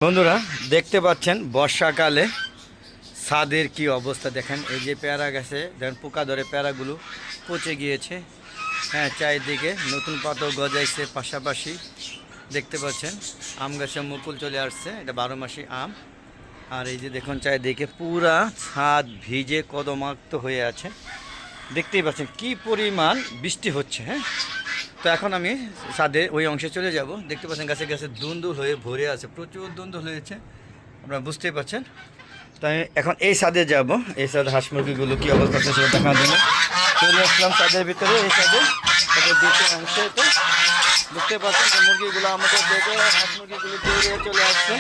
বন্ধুরা দেখতে পাচ্ছেন বর্ষাকালে ছাদের কি অবস্থা দেখেন। এই যে পেয়ারা গাছে দেখেন পোকা ধরে পেয়ারাগুলো পচে গিয়েছে। হ্যাঁ, চারিদিকে নতুন পাতা গজাইছে। পাশাপাশি দেখতে পাচ্ছেন আম গাছে মুকুল চলে আসছে, এটা 12 মাসি আম। আর এই যে দেখুন চারিদিকে পুরা ছাদ ভিজে কদমাক্ত হয়ে আছে। দেখতেই পাচ্ছেন কি পরিমাণ বৃষ্টি হচ্ছে। হ্যাঁ, তো এখন আমি ছাদে ওই অংশে চলে যাব। দেখতে পাচ্ছেন গাছে গাছে দুন্দুল হয়ে ভরে আছে, প্রচুর দুন্দুল হয়েছে, আপনারা বুঝতেই পারছেন। তাই এখন এই ছাদে যাব, এই ছাদে হাঁস মুরগিগুলো কী অবস্থা আছে সেটা দেখার জন্য চলে আসলাম ছাদের ভিতরে। এই ছাদে তাদের দ্বিতীয় অংশে তো বুঝতে পারছেন যে মুরগিগুলো আমাদের দেখে হাঁস মুরগিগুলো দৌড়ে চলে আসছে।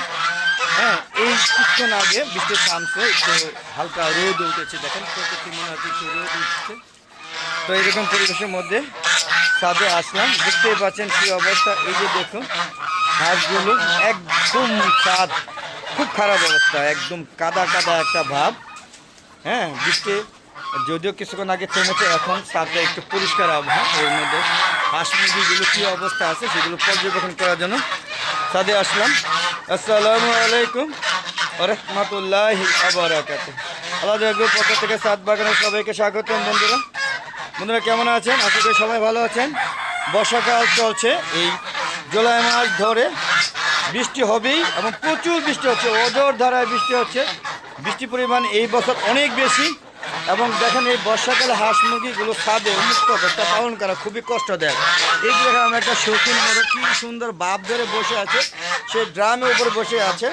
হ্যাঁ, এই কিছুক্ষণ আগে বৃষ্টি থামছে, একটু হালকা রোদ উঠেছে, দেখেন প্রকৃতি মনে হচ্ছে একটু রোদ উঠছে। তো এইরকম পরিবেশের মধ্যে ছাদে আসলাম, দেখতেই পাচ্ছেন কি অবস্থা। এই যে দেখুন হাঁসগুলো একদম ছাদ খুব খারাপ অবস্থা, একদম কাদা কাদা একটা ভাব। হ্যাঁ, বৃষ্টি যদিও কিছুক্ষণ আগে থেমেছে, এখন ছাদটা একটু পরিষ্কার আবহাওয়া। এর মধ্যে হাঁস মুরগিগুলো কী অবস্থা আছে সেগুলো পর্যবেক্ষণ করার জন্য ছাদে আসলাম। আসসালামু আলাইকুম ওয়া রাহমাতুল্লাহি ওয়া বারাকাতুহু। আল্লাহর পক্ষ থেকে ছাদ বাগানের সবাইকে স্বাগতম। বন্ধুরা কেমন আছেন? আশা করি সবাই ভালো আছেন। বর্ষাকাল চলছে, এই জুলাই মাস ধরে বৃষ্টি হবেই এবং প্রচুর বৃষ্টি হচ্ছে, অজর ধারায় বৃষ্টি হচ্ছে। বৃষ্টির পরিমাণ এই বছর অনেক বেশি। এবং দেখেন এই বর্ষাকালে হাঁস মুরগিগুলো ছাদে মুক্ত অবস্থা পালন করা খুবই কষ্টদায়ক। এই যে দেখেন আমরা একটা শৌখিন মোড়ে কী সুন্দর বাপ ধরে বসে আছে, সে ড্রামের উপরে বসে আছে।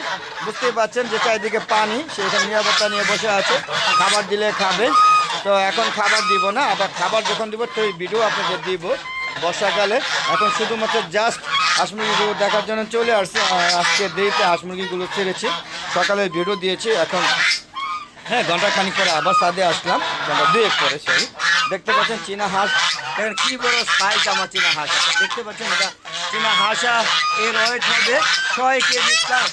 বুঝতেই পারছেন যে চারিদিকে পানি, সে এখানে নিরাপত্তা নিয়ে বসে আছে, খাবার দিলে খাবে। তো এখন খাবার দিব না, আবার খাবার যখন দিব তো এই ভিডিও আপনাদের দিব বর্ষাকালে। এখন শুধুমাত্র জাস্ট হাঁস মুরগিগুলো দেখার জন্য চলে আসছে। আজকে দেরিতে হাঁস মুরগিগুলো ছেড়েছি, সকালে ভিডিও দিয়েছি। এখন হ্যাঁ, ঘন্টা খানিক পরে আবার ছাদে আসলাম, ঘন্টা 2 পরে। সেই দেখতে পাচ্ছেন চীনা হাঁস, দেখেন কী বড় সাইজ আমার চীনা হাঁস। দেখতে পাচ্ছেন এটা চীনা হাঁসা, এর ওয়েট হবে 6 কেজি প্লাস।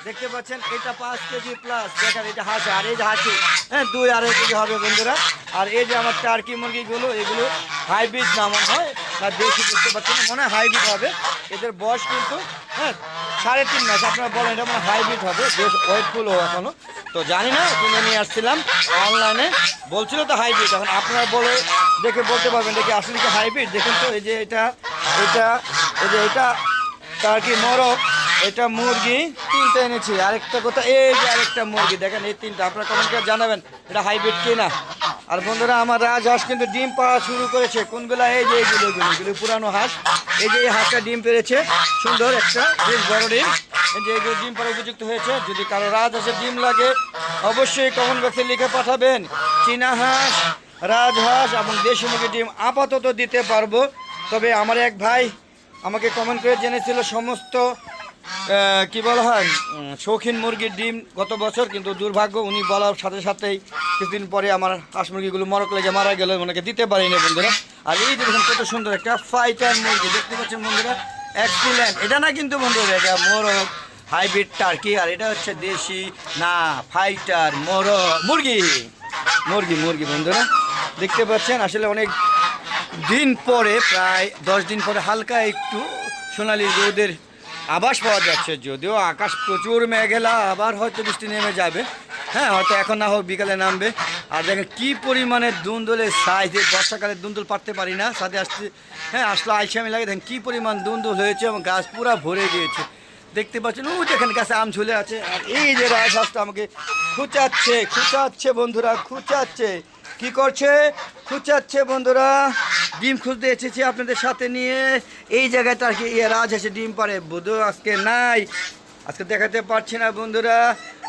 দেখতে পাচ্ছেন এটা 5 কেজি প্লাস। দেখেন এটা হাঁস, আর এই যে হাঁসি হ্যাঁ 2-2.5 কেজি হবে বন্ধুরা। আর এই যে আমার টার্কি মুরগিগুলো, এগুলো হাইব্রিড না মনে হয়, না দেশি বুঝতে পারছেন না, মনে হয় হাইব্রিড হবে। এদের বয়স কিন্তু হ্যাঁ 3.5 মাস। আপনারা বলেন এটা মানে হাইব্রিড হবে, বেশ ওয়েটফুলও এখনও। তো জানি না, কিনে নিয়ে আসছিলাম অনলাইনে, বলছিল তো হাইব্রিড। এখন আপনারা বলে দেখে বলতে পারবেন দেখি আসলে কি হাইব্রিড। দেখেন তো এই যে এটা এই যে এটা টার্কি মোরগ, এটা মুরগি 3টা এনেছি। আরেকটা কথা, এই যে আরেকটা মুরগি দেখেন, এই 3টা। আপনারা কমেন্ট করে জানাবেন এটা হাইব্রিড কিনা। আর বন্ধুরা আমার রাজহাঁস কিন্তু ডিম পাড়া শুরু করেছে। কোনগুলা? এই যে এগুলো পুরানো হাঁস। এই যে এই হাঁসটা ডিম পেড়েছে, সুন্দর একটা বেশ বড় ডিম। এই যে এগুলো ডিম পাড়া উপযুক্ত হয়েছে। যদি কারো রাজহাঁসের ডিম লাগে অবশ্যই কমেন্ট বক্সে লিখে পাঠাবেন। চীনা হাঁস, রাজহাঁস এবং দেশি মুরগির ডিম আপাতত দিতে পারবো। তবে আমার এক ভাই আমাকে কমেন্ট করে জেনেছিল সমস্ত কি বলা হয় শৌখিন মুরগির ডিম গত বছর, কিন্তু দুর্ভাগ্য উনি বলার সাথে সাথেই কিছুদিন পরে আমার হাঁস মুরগিগুলো মরক লেগে মারা গেল, ওনাকে দিতে পারিনি বন্ধুরা। আর এই দেখুন কত সুন্দর একটা ফাইটার মুরগি, দেখতে পাচ্ছেন বন্ধুরা, এক্সিলেন্ট। এটা না কিন্তু বন্ধুরা, এটা মোরগ হাইব্রিড টার্কি, আর এটা হচ্ছে দেশি না ফাইটার মুরগি বন্ধুরা। দেখতে পাচ্ছেন আসলে অনেক দিন পরে, প্রায় 10 দিন পরে হালকা একটু সোনালি রোদের আভাস পাওয়া যাচ্ছে। যদিও আকাশ প্রচুর মেঘেলা, আবার হয়তো বৃষ্টি নেমে যাবে। হ্যাঁ, হয়তো এখন না হোক বিকালে নামবে। আর দেখেন কী পরিমাণে দুন্দুলের সাইজ, বর্ষাকালে দুন্দুল পারতে পারি না, সাথে আসতে হ্যাঁ আসলে আইসামি লাগে। দেখেন কী পরিমাণ দুন্দুল হয়েছে এবং গাছ পুরা ভরে গিয়েছে। দেখতে পাচ্ছেন ওই দেখেন গাছে আম ঝুলে আছে। আর এই যে রাজহাঁসটা আমাকে খুঁচাচ্ছে বন্ধুরা, খুঁচাচ্ছে। কি করছে? খুঁচাচ্ছে বন্ধুরা। ডিম খুঁজতে এসেছি আপনাদের সাথে নিয়ে। এই জায়গাটা আর কি রাজহাঁসে ডিম পারে, বোধ আজকে নাই, আজকে দেখাতে পারছি না বন্ধুরা।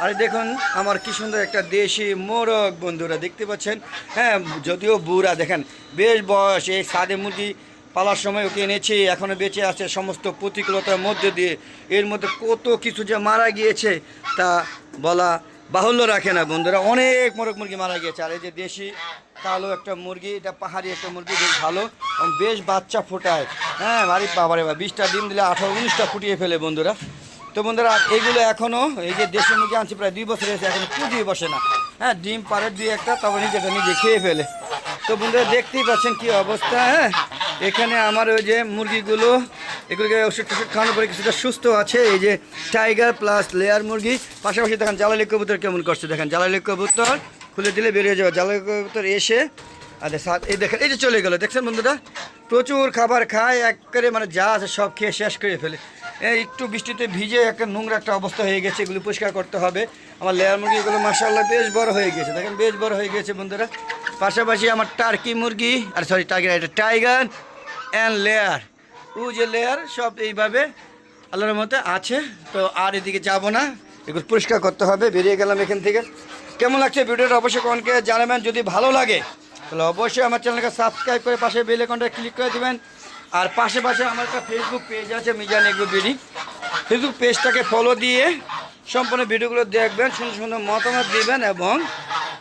আর দেখুন আমার কি সুন্দর একটা দেশি মোরগ বন্ধুরা, দেখতে পাচ্ছেন। হ্যাঁ, যদিও বুড়া, দেখেন বেশ বয়স। এই সাদে মুরগি পালার সময় ওকে এনেছি, এখনও বেঁচে আছে সমস্ত প্রতিকূলতার মধ্যে দিয়ে। এর মধ্যে কত কিছু যে মারা গিয়েছে তা বলা বাহুল্য রাখে না বন্ধুরা, অনেক মোরগ মুরগি মারা গিয়েছে। আর এই যে দেশি কালো একটা মুরগি, এটা পাহাড়ি একটা মুরগি, বেশ ভালো এবং বেশ বাচ্চা ফোটায়। হ্যাঁ, বাড়ি বাবারে 20টা ডিম দিলে 18-19টা ফুটিয়ে ফেলে বন্ধুরা। তো বন্ধুরা এইগুলো এখনও, এই যে দেশি মুরগি আনছি প্রায় 2 বছর হয়েছে, এখনও পুজিয়ে বসে না। হ্যাঁ, ডিম পারে 2-1টা, তারপর নিজে খেয়ে ফেলে। তো বন্ধুরা দেখতেই পাচ্ছেন কি অবস্থা। হ্যাঁ, এখানে আমার ওই যে মুরগিগুলো এগুলোকে ওষুধ টষুধ খাওয়ানোর পরে কিছুটা সুস্থ আছে। এই যে টাইগার প্লাস লেয়ার মুরগি, পাশাপাশি দেখেন জ্বালালি কবুতর কেমন করছে, দেখেন জ্বালালি কবুতর খুলে দিলে বেরিয়ে যাবে। জ্বালালি কবুতর এসে এই দেখেন এই যে চলে গেলো, দেখছেন বন্ধুরা, প্রচুর খাবার খায় একবারে, মানে যা আছে সব খেয়ে শেষ করে ফেলে। এই একটু বৃষ্টিতে ভিজে একটা নোংরা একটা অবস্থা হয়ে গেছে, এগুলো পরিষ্কার করতে হবে। আমার লেয়ার মুরগিগুলো মাশাআল্লাহ বেশ বড় হয়ে গেছে, দেখেন বেশ বড় হয়ে গেছে বন্ধুরা। পাশাপাশি আমার টার্কি মুরগি, আর সরি টার্কি, এটা টাইগার অ্যান্ড লেয়ার, ও যে লেয়ার, সব এইভাবে আল্লাহর মতে আছে। তো আর এদিকে যাব না, এগুলো পরিষ্কার করতে হবে। বেরিয়ে গেলাম এখান থেকে। কেমন লাগছে ভিডিওটা অবশ্যই কমেন্টে জানাবেন। যদি ভালো লাগে তাহলে অবশ্যই আমার চ্যানেলকে সাবস্ক্রাইব করে পাশে বেল আইকনটা ক্লিক করে দেবেন। আর পাশে আমার একটা ফেসবুক পেজ আছে, মিজান এগ্রো বিডি, ফেসবুক পেজটাকে ফলো দিয়ে সম্পূর্ণ ভিডিওগুলো দেখবেন, সুন্দর সুন্দর মতামত দিবেন এবং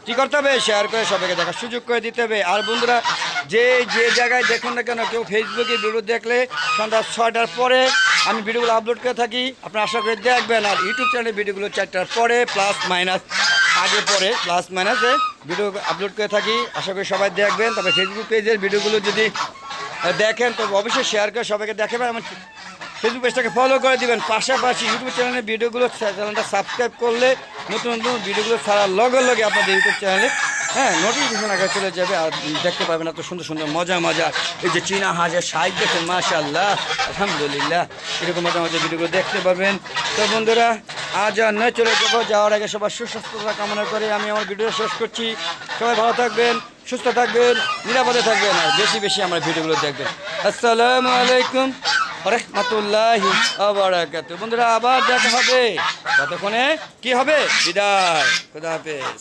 কী করতে হবে, শেয়ার করে সবাইকে দেখার সুযোগ করে দিতে হবে। আর বন্ধুরা যে জায়গায় দেখুন না কেন, কেউ ফেসবুকে ভিডিও দেখলে সন্ধ্যা 6টার পরে আমি ভিডিওগুলো আপলোড করে থাকি, আপনারা আশা করে দেখবেন। আর ইউটিউব চ্যানেলে ভিডিওগুলো 4টার পরে প্লাস মাইনাস আগে পরে প্লাস মাইনাসে ভিডিও আপলোড করে থাকি, আশা করি সবাই দেখবেন। তবে ফেসবুক পেজের ভিডিওগুলো যদি দেখেন তো অবশ্যই শেয়ার করে সবাইকে দেখাবেন, আমার ফেসবুক পেজটাকে ফলো করে দিবেন। পাশাপাশি ইউটিউব চ্যানেলের ভিডিওগুলো চ্যানেলটা সাবস্ক্রাইব করলে নতুন নতুন ভিডিওগুলো ছাড়ার লগে লগে আপনাদের ইউটিউব চ্যানেলে নোটিফিকেশন আগে চলে যাবে, আর দেখতে পাবেন এত সুন্দর সুন্দর মজা এই যে চীনা হাঁসের সাইজ দেখেন, মাশাআল্লাহ আলহামদুলিল্লাহ, এরকম মজা ভিডিওগুলো দেখতে পাবেন। তো বন্ধুরা আজ আর নয়, চলে যাবো। যাওয়ার আগে সবার সুস্বাস্থ্যতা কামনা করে আমি আমার ভিডিও শেষ করছি। সবাই ভালো থাকবেন, সুস্থ থাকবেন, নিরাপদে থাকবেন, আর বেশি বেশি আমার ভিডিওগুলো দেখবেন। আসসালামু আলাইকুম রাহমাতুল্লাহি ওয়া বারাকাতুহু। বন্ধুরা আবার দেখা হবে, ততক্ষণে কি হবে, বিদায়, খোদা হাফেজ।